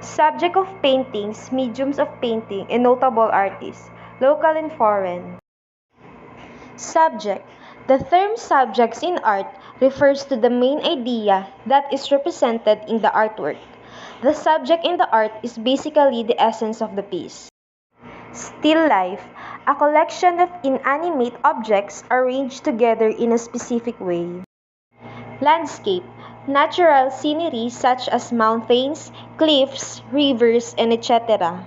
Subject of paintings, mediums of painting, and notable artists, local and foreign. Subject. The term subjects in art refers to the main idea that is represented in the artwork. The subject in the art is basically the essence of the piece. Still life, a collection of inanimate objects arranged together in a specific way. Landscape, natural scenery such as mountains, cliffs, rivers, and etc.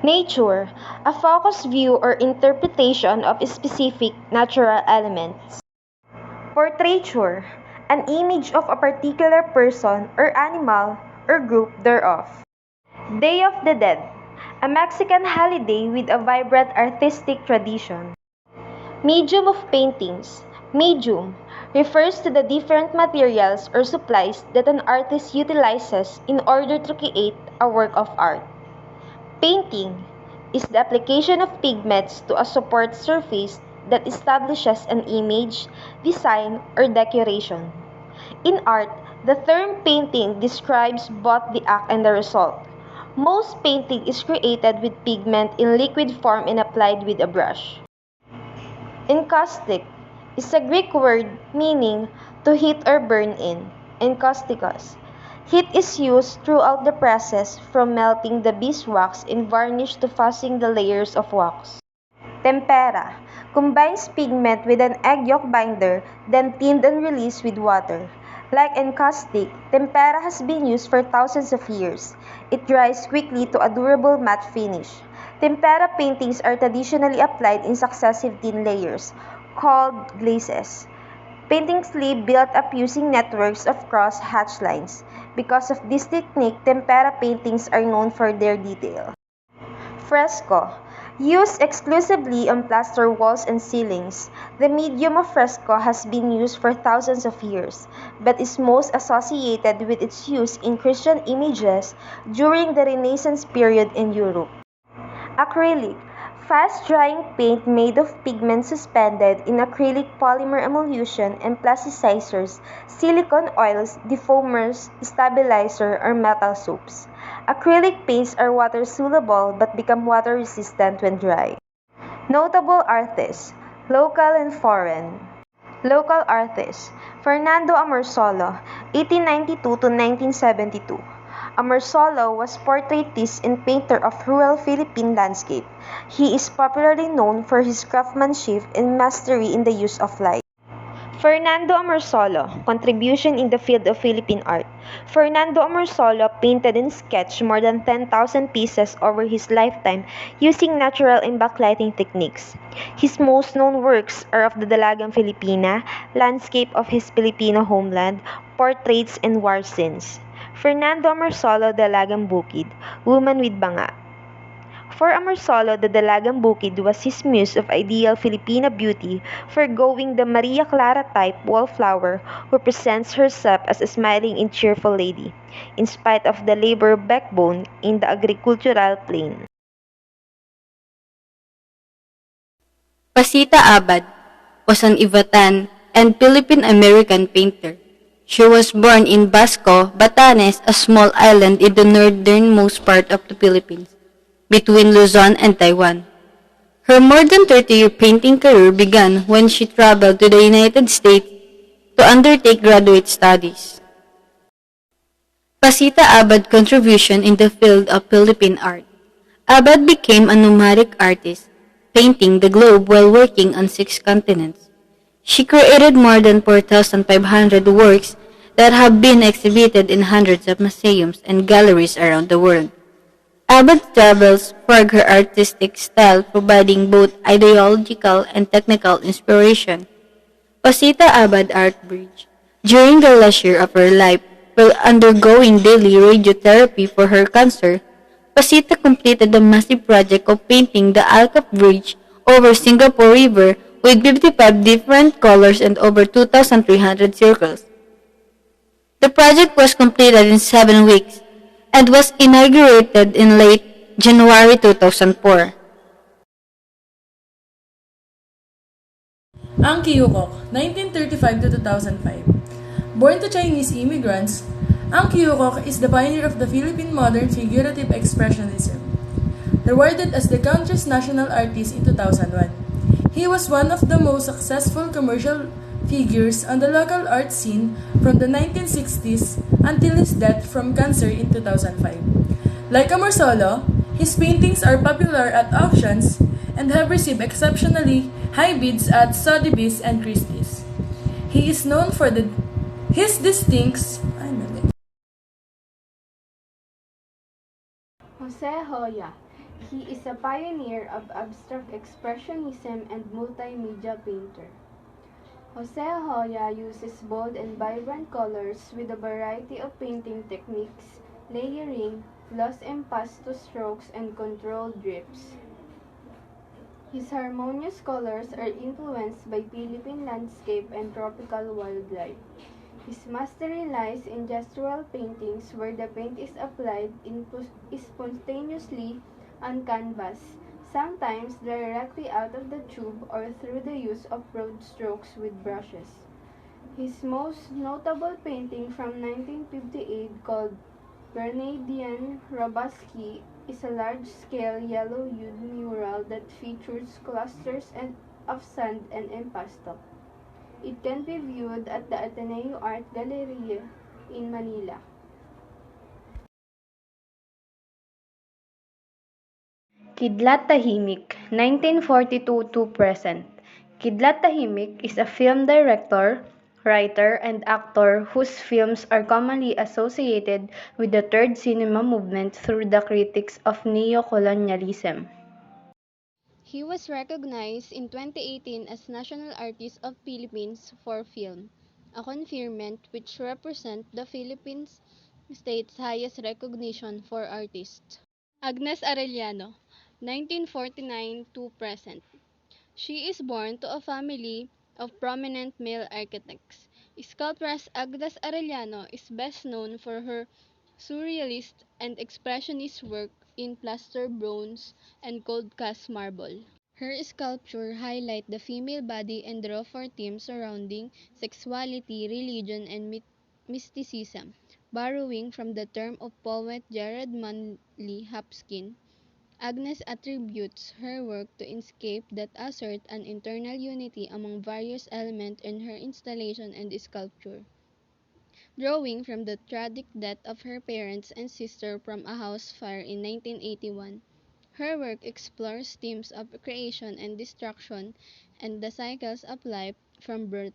Nature, a focused view or interpretation of specific natural elements. Portraiture, an image of a particular person or animal or group thereof. Day of the Dead, a Mexican holiday with a vibrant artistic tradition. Medium of paintings. Medium refers to the different materials or supplies that an artist utilizes in order to create a work of art. Painting is the application of pigments to a support surface that establishes an image, design, or decoration. In art, the term painting describes both the act and the result. Most painting is created with pigment in liquid form and applied with a brush. Encaustic is a Greek word meaning to heat or burn in. Encausticus. Heat is used throughout the process from melting the beeswax in varnish to fuzzing the layers of wax. Tempera combines pigment with an egg yolk binder, then thinned and released with water. Like encaustic, tempera has been used for thousands of years. It dries quickly to a durable matte finish. Tempera paintings are traditionally applied in successive thin layers, called glazes. Paintings leave built up using networks of cross-hatch lines. Because of this technique, tempera paintings are known for their detail. Fresco. Used exclusively on plaster walls and ceilings, the medium of fresco has been used for thousands of years, but is most associated with its use in Christian images during the Renaissance period in Europe. Acrylic. Fast-drying paint made of pigment suspended in acrylic polymer emulsion and plasticizers, silicone oils, defoamers, stabilizer, or metal soaps. Acrylic paints are water-soluble but become water-resistant when dry. Notable artists, local and foreign. Local artists, Fernando Amorsolo, 1892 to 1972. Amorsolo was portraitist and painter of rural Philippine landscape. He is popularly known for his craftsmanship and mastery in the use of light. Fernando Amorsolo, contribution in the field of Philippine art. Fernando Amorsolo painted and sketched more than 10,000 pieces over his lifetime using natural and backlighting techniques. His most known works are of the Dalagang Filipina, landscape of his Filipino homeland, portraits, and war scenes. Fernando Amorsolo, Dalagang Bukid, Woman with Banga. For Amorsolo, the Dalagang Bukid was his muse of ideal Filipina beauty, foregoing the Maria Clara type wallflower who presents herself as a smiling and cheerful lady, in spite of the labor backbone in the agricultural plain. Pasita Abad was an Ivatan and Philippine-American painter. She was born in Basco, Batanes, a small island in the northernmost part of the Philippines, between Luzon and Taiwan. Her more than 30-year painting career began when she traveled to the United States to undertake graduate studies. Pasita Abad's contribution in the field of Philippine art. Abad became a nomadic artist, painting the globe while working on 6 continents. She created more than 4,500 works that have been exhibited in hundreds of museums and galleries around the world. Abad's travels forged her artistic style, providing both ideological and technical inspiration. Pasita Abad Art Bridge. During the last year of her life, while undergoing daily radiotherapy for her cancer, Pasita completed the massive project of painting the Alcap Bridge over Singapore River with 55 different colors and over 2,300 circles. The project was completed in 7 weeks and was inaugurated in late January 2004. Ang Kyukok, 1935 to 2005. Born to Chinese immigrants, Ang Kyukok is the pioneer of the Philippine modern figurative expressionism, awarded as the country's national artist in 2001. He was one of the most successful commercial figures on the local art scene from the 1960s until his death from cancer in 2005. Like Amorsolo, his paintings are popular at auctions and have received exceptionally high bids at Sotheby's and Christie's. He is known for his distinct Jose Hoya. He is a pioneer of abstract expressionism and multimedia painter. Jose Hoya uses bold and vibrant colors with a variety of painting techniques, layering, gloss impasto strokes, and controlled drips. His harmonious colors are influenced by Philippine landscape and tropical wildlife. His mastery lies in gestural paintings where the paint is applied spontaneously on canvas, sometimes directly out of the tube or through the use of broad strokes with brushes. His most notable painting from 1958, called Bernardian Robaski, is a large-scale yellow-hued mural that features clusters of sand and impasto. It can be viewed at the Ateneo Art Gallery in Manila. Kidlat Tahimik, 1942 to present. Kidlat Tahimik is a film director, writer, and actor whose films are commonly associated with the Third Cinema Movement through the critics of neo-colonialism. He was recognized in 2018 as National Artist of Philippines for Film, a conferment which represents the Philippines state's highest recognition for artists. Agnes Arellano, 1949 to present. She is born to a family of prominent male architects. Sculptress Agnes Arellano is best known for her surrealist and expressionist work in plaster bronze and cold cast marble. Her sculptures highlight the female body and draw for themes surrounding sexuality, religion, and mysticism, borrowing from the term of poet Jared Manley Hopkins. Agnes attributes her work to inscape that assert an internal unity among various elements in her installation and sculpture. Drawing from the tragic death of her parents and sister from a house fire in 1981, her work explores themes of creation and destruction and the cycles of life from birth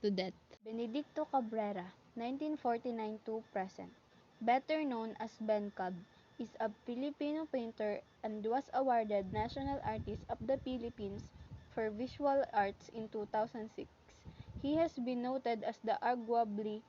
to death. Benedicto Cabrera, 1949 to present, better known as Ben Cab, is a Filipino painter and was awarded National Artist of the Philippines for Visual Arts in 2006. He has been noted as arguably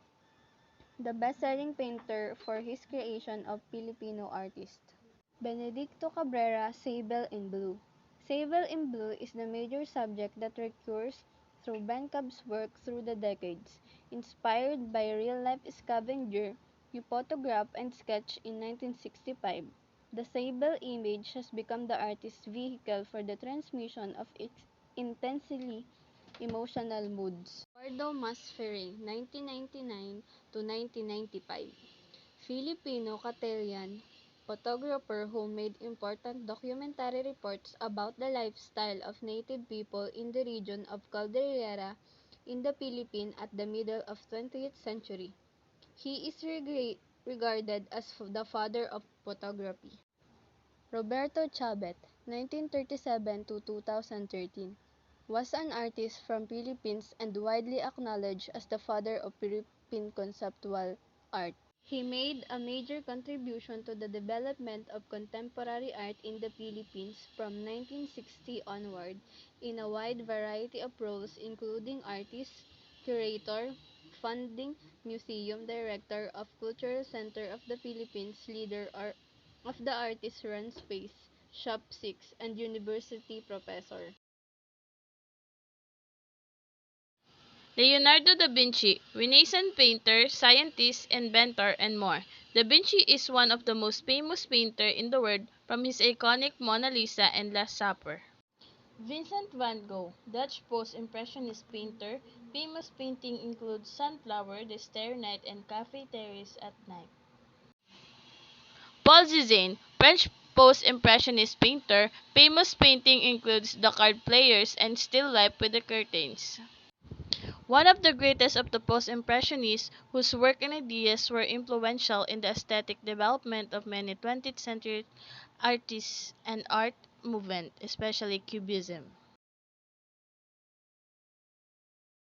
the best-selling painter for his creation of Filipino artists. Benedicto Cabrera, Sable in Blue. Sable in Blue is the major subject that recurs through Ben Cab's work through the decades. Inspired by a real-life scavenger he photographed and sketched in 1965, the sable image has become the artist's vehicle for the transmission of its intensely emotional moods. Eduardo Masferrer, 1999 to 1995. Filipino Catalan photographer who made important documentary reports about the lifestyle of native people in the region of Caldera in the Philippines at the middle of 20th century. He is regarded as the father of photography. Roberto Chabet, 1937 to 2013, was an artist from Philippines and widely acknowledged as the father of Philippine conceptual art. He made a major contribution to the development of contemporary art in the Philippines from 1960 onward in a wide variety of roles, including artist, curator, funding, museum director of Cultural Center of the Philippines, leader of the artist-run space, Shop 6, and university professor. Leonardo da Vinci, Renaissance painter, scientist, inventor, and more. Da Vinci is one of the most famous painters in the world, from his iconic Mona Lisa and Last Supper. Vincent van Gogh, Dutch post-impressionist painter, famous paintings include Sunflower, The Starry Night, and Café Terrace at Night. Paul Cézanne, French post-impressionist painter, famous painting includes The Card Players and Still Life with the Curtains. One of the greatest of the post-impressionists, whose work and ideas were influential in the aesthetic development of many 20th century artists and art movement, especially Cubism.